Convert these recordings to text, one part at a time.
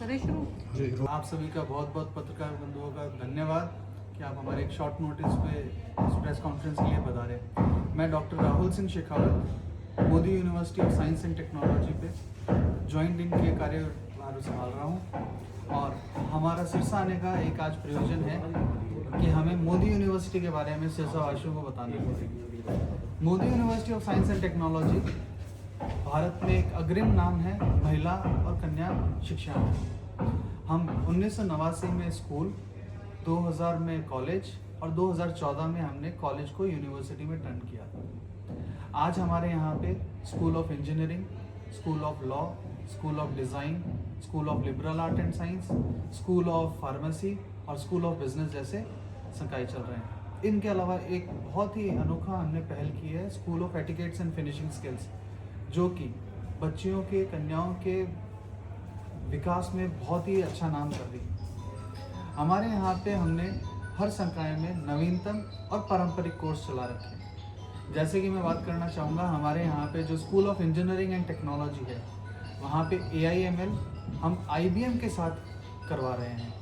करें शुरू जी। आप सभी का बहुत बहुत पत्रकार बंधुओं का धन्यवाद कि आप हमारे एक शॉर्ट नोटिस पे इस प्रेस कॉन्फ्रेंस के लिए बता रहे। मैं doctor Rahul Singh Shekhawat Modi university of science and technology पे ज्वाइंट डीन के कार्यभार संभाल रहा हूँ और हमारा सिरसा आने का एक आज प्रयोजन है कि हमें मोदी यूनिवर्सिटी के बारे में सिरसावासियों को बताना है। Modi university of science and technology Bharat में एक अग्रिम नाम है महिला और कन्या शिक्षा में। हम 1989 में स्कूल, 2000 में कॉलेज और 2014 में हमने कॉलेज को यूनिवर्सिटी में टर्न किया था। आज हमारे यहाँ पे school of engineering, school of law, school of design, school of liberal art and science, school of pharmacy और स्कूल ऑफ बिजनेस जैसे संकाय चल रहे हैं। इनके अलावा एक बहुत ही अनोखा हमने पहल की है, school of etiquettes and finishing skills, जो कि बच्चियों के, कन्याओं के विकास में बहुत ही अच्छा नाम कर रही है। हमारे यहाँ पे हमने हर संकाय में नवीनतम और पारंपरिक कोर्स चला रखे हैं। जैसे कि मैं बात करना चाहूँगा, हमारे यहाँ पे जो school of engineering and technology है, वहाँ पे AIML हम IBM के साथ करवा रहे हैं,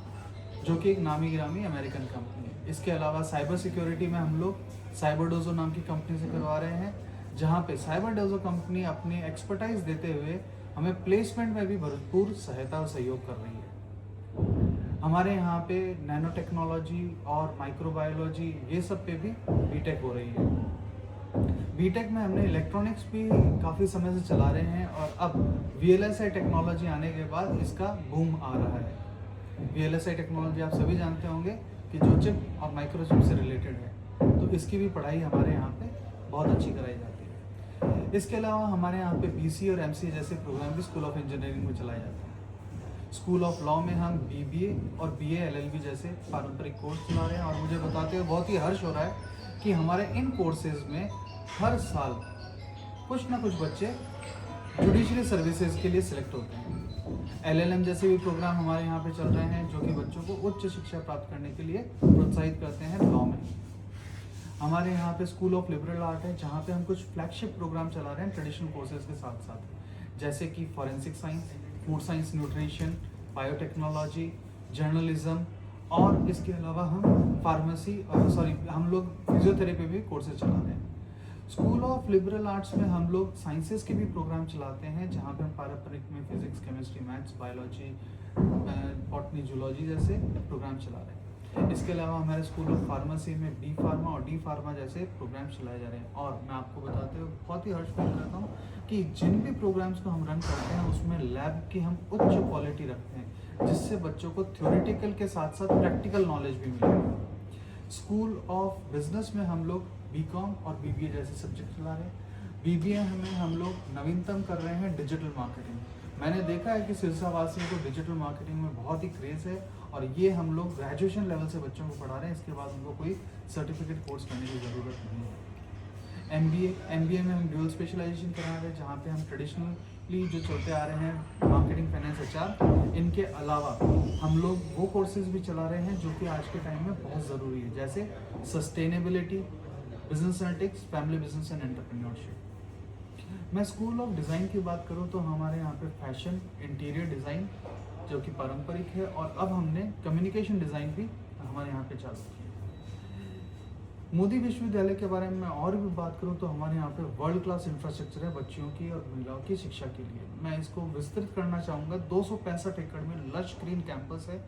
जो कि एक नामी गिरामी अमेरिकन कंपनी है। इसके अलावा साइबर सिक्योरिटी में हम लोग साइबरडोजो नाम की कंपनी से करवा रहे हैं, जहाँ पे साइबरडोजो कंपनी अपनी एक्सपर्टाइज देते हुए हमें प्लेसमेंट में भी भरपूर सहायता और सहयोग कर रही है। हमारे यहाँ पे नैनो टेक्नोलॉजी और माइक्रोबायोलॉजी ये सब पे भी बीटेक हो रही है। बीटेक में हमने इलेक्ट्रॉनिक्स भी काफ़ी समय से चला रहे हैं और अब VLSI टेक्नोलॉजी आने के बाद इसका बूम आ रहा है। VLSI टेक्नोलॉजी आप सभी जानते होंगे कि जो चिप और माइक्रोचिप से रिलेटेड है, तो इसकी भी पढ़ाई हमारे यहाँ पे बहुत अच्छी कराई जाती है। इसके अलावा हमारे यहाँ पे BC और MC जैसे प्रोग्राम भी स्कूल ऑफ इंजीनियरिंग में चलाए जाते हैं। स्कूल ऑफ लॉ में हम BBA और BA LLB जैसे पारंपरिक कोर्स चला रहे हैं और मुझे बताते हुए बहुत ही हर्ष हो रहा है कि हमारे इन कोर्सेज में हर साल कुछ ना कुछ बच्चे जुडिशरी सर्विसेज के लिए सिलेक्ट होते हैं। LLM जैसे भी प्रोग्राम हमारे यहाँ पे चल रहे हैं, जो कि बच्चों को उच्च शिक्षा प्राप्त करने के लिए प्रोत्साहित करते हैं लॉ में। हमारे यहाँ पे स्कूल ऑफ लिबरल आर्ट है, जहाँ पे हम कुछ फ्लैगशिप प्रोग्राम चला रहे हैं ट्रेडिशनल कोर्सेज के साथ साथ, जैसे कि forensic science, food science, nutrition, biotechnology, journalism और इसके अलावा हम फार्मेसी हम लोग फिजियोथेरेपी भी कोर्सेज चला रहे हैं। स्कूल ऑफ लिबरल आर्ट्स में हम लोग साइंसेस के भी प्रोग्राम चलाते हैं, जहाँ पे हम पारंपरिक में physics, chemistry, maths, biology, botany, zoology जैसे प्रोग्राम चला रहे हैं। इसके अलावा हमारे स्कूल ऑफ फार्मेसी में B फार्मा और D फार्मा जैसे प्रोग्राम चलाए जा रहे हैं। और मैं आपको बताते हुए बहुत ही हर्ष फील करता हूँ कि जिन भी प्रोग्राम्स को हम रन करते हैं उसमें लैब की हम उच्च क्वालिटी रखते हैं, जिससे बच्चों को थ्योरेटिकल के साथ साथ प्रैक्टिकल नॉलेज भी मिले। स्कूल ऑफ बिजनेस में हम लोग BCom और BBA जैसे सब्जेक्ट चला रहे हैं। BBA में हम लोग नवीनतम कर रहे हैं डिजिटल मार्केटिंग। मैंने देखा है कि सिरसा वासियों को डिजिटल मार्केटिंग में बहुत ही क्रेज़ है और ये हम लोग ग्रेजुएशन लेवल से बच्चों को पढ़ा रहे हैं। इसके बाद उनको कोई सर्टिफिकेट कोर्स करने की ज़रूरत नहीं है। MBA में हम ड्यूअल स्पेशलाइजेशन करा रहे हैं, जहाँ पे हम ट्रेडिशनली जो चलते आ रहे हैं मार्केटिंग, फाइनेंस, HR, इनके अलावा हम लोग वो कोर्सेज भी चला रहे हैं जो कि आज के टाइम में बहुत ज़रूरी है, जैसे sustainability, business analytics, family business and entrepreneurship. मैं स्कूल ऑफ डिज़ाइन की बात करूं तो हमारे यहाँ पे फैशन, इंटीरियर डिज़ाइन जो कि पारंपरिक है, और अब हमने कम्युनिकेशन डिज़ाइन भी हमारे यहाँ पे चालू की है। मोदी विश्वविद्यालय के बारे में मैं और भी बात करूं तो हमारे यहाँ पे वर्ल्ड क्लास इंफ्रास्ट्रक्चर है बच्चियों की और महिलाओं की शिक्षा के लिए। मैं इसको विस्तृत करना चाहूँगा। 265 एकड़ में लश ग्रीन कैंपस है।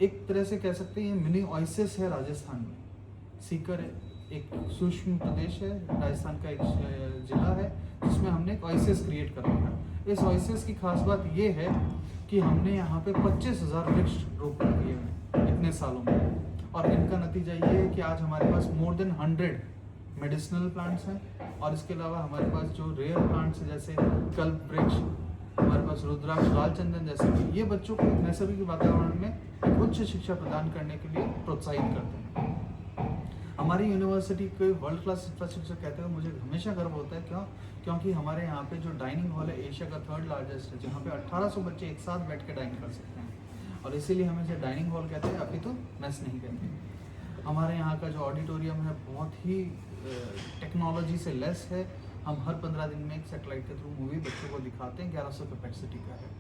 एक तरह से कह सकते हैं ये मिनी ओएसिस है राजस्थान में। सीकर एक सूक्ष्म प्रदेश है, राजस्थान का एक जिला है, जिसमें हमने एक ओएसिस क्रिएट कर रखा है। इस ओएसिस की खास बात ये है कि हमने यहाँ पे 25,000 वृक्ष रोपण किए हैं इतने सालों में, और इनका नतीजा ये है कि आज हमारे पास मोर देन 100 मेडिसिनल प्लांट्स हैं। और इसके अलावा हमारे पास जो रेयर प्लांट्स हैं, जैसे कल्प वृक्ष, हमारे पास रुद्राक्ष, लाल चंदन जैसे, ये बच्चों को नैसर्गिक वातावरण में एक उच्च शिक्षा प्रदान करने के लिए प्रोत्साहित करते हैं। हमारी यूनिवर्सिटी को वर्ल्ड क्लास इंफ्रास्ट्रक्चर कहते हुए मुझे हमेशा गर्व होता है। क्योंकि हमारे यहाँ पे जो डाइनिंग हॉल है एशिया का 3rd लार्जेस्ट है, जहाँ पे 1800 बच्चे एक साथ बैठ के डाइन कर सकते हैं, और इसीलिए हम इसे डाइनिंग हॉल कहते हैं, अभी तो मेस नहीं कहते। हमारे यहाँ का जो ऑडिटोरियम है बहुत ही टेक्नोलॉजी से लेस है। हम हर 15 दिन में एक सैटेलाइट के थ्रू मूवी बच्चों को दिखाते हैं, 1100 कैपेसिटी का है।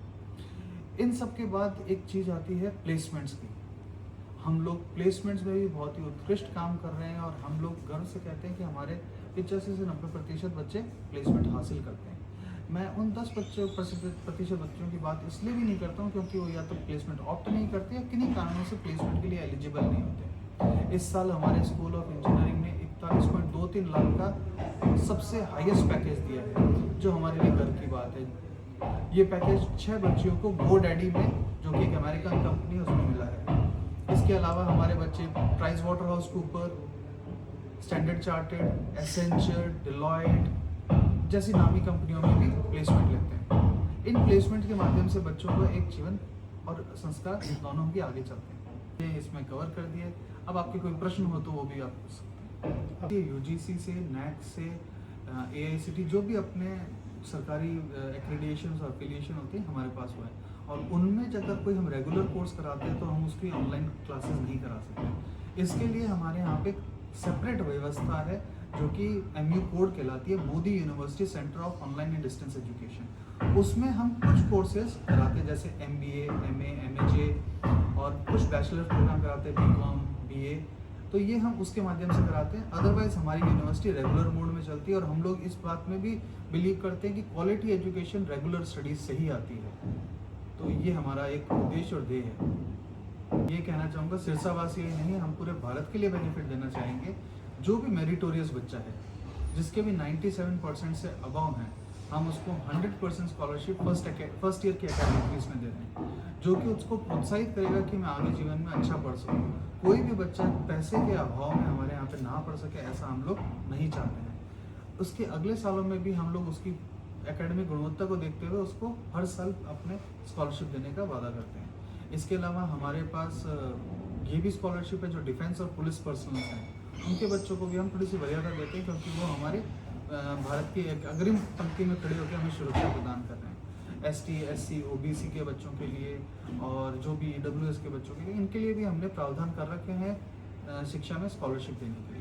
इन सब के बाद एक चीज़ आती है प्लेसमेंट्स की। हम लोग प्लेसमेंट्स में भी बहुत ही उत्कृष्ट काम कर रहे हैं और हम लोग गर्व से कहते हैं कि हमारे 85 से 90% बच्चे प्लेसमेंट हासिल करते हैं। मैं उन 10% बच्चों की बात इसलिए भी नहीं करता हूँ क्योंकि वो या तो प्लेसमेंट ऑप्ट नहीं करते या किन्हीं कारणों से प्लेसमेंट के लिए एलिजिबल नहीं होते। इस साल हमारे स्कूल ऑफ इंजीनियरिंग ने 41.23 लाख का सबसे हाईएस्ट पैकेज दिया है, जो हमारे लिए गर्व की बात है। ये पैकेज 6 बच्चियों को GoDaddy में, जो कि एक अमेरिकन कंपनी है, उसमें मिला है। इसके अलावा हमारे बच्चे price water house Cooper, standard chartered, Accenture, Deloitte जैसी नामी कंपनियों में भी प्लेसमेंट लेते हैं। इन प्लेसमेंट के माध्यम से बच्चों को एक जीवन और संस्कार दोनों भी आगे चलते हैं। ये इसमें कवर कर दिए। अब आपके कोई प्रश्न हो तो वो भी आप पूछ सकते हैं। UGC से, NAC से, AICTE जो भी अपने सरकारी एक्रेडिएशन और एफिलिएशन होती है हमारे पास हुआ है, और उनमें अगर कोई हम रेगुलर कोर्स कराते हैं तो हम उसकी ऑनलाइन क्लासेस नहीं करा सकते। इसके लिए हमारे यहाँ पे सेपरेट व्यवस्था है जो कि MU कोड कहलाती है, Modi university centre of online and distance education. उसमें हम कुछ कोर्सेज कराते हैं जैसे MBA, MA, MHA और कुछ बैचलर प्रोग्राम कराते हैं, BCom, BA। तो ये हम उसके माध्यम से कराते हैं। अदरवाइज हमारी यूनिवर्सिटी रेगुलर मोड में चलती है और हम लोग इस बात में भी बिलीव करते हैं कि क्वालिटी एजुकेशन रेगुलर स्टडीज से ही आती है। तो ये हमारा एक उद्देश्य और ध्येय है। ये कहना चाहूँगा सिरसावासी ही नहीं, हम पूरे भारत के लिए बेनिफिट देना चाहेंगे। जो भी मेरिटोरियस बच्चा है, जिसके भी 97% से अबव हैं, हम उसको 100% स्कॉलरशिप फर्स्ट ईयर की एकेडमिक फीस में दे रहे हैं, जो कि उसको प्रोत्साहित करेगा कि मैं आगे जीवन में अच्छा पढ़ सकूँ। कोई भी बच्चा पैसे के अभाव में हमारे यहाँ पे ना पढ़ सके, ऐसा हम लोग नहीं चाहते हैं। उसके अगले सालों में भी हम लोग उसकी एकेडमिक गुणवत्ता को देखते हुए उसको हर साल अपने स्कॉलरशिप देने का वादा करते हैं। इसके अलावा हमारे पास ये भी स्कॉलरशिप है जो डिफेंस और पुलिस पर्सनल्स हैं, उनके बच्चों को भी हम थोड़ी सी मर्यादा देते हैं क्योंकि वो हमारे भारत की एक अग्रिम पंक्ति में खड़े होकर हमें सुरक्षा प्रदान कर रहे हैं। ST, SC, OBC के बच्चों के लिए और जो भी EWS के बच्चों के लिए, इनके लिए भी हमने प्रावधान कर रखे हैं शिक्षा में स्कॉलरशिप देने के लिए।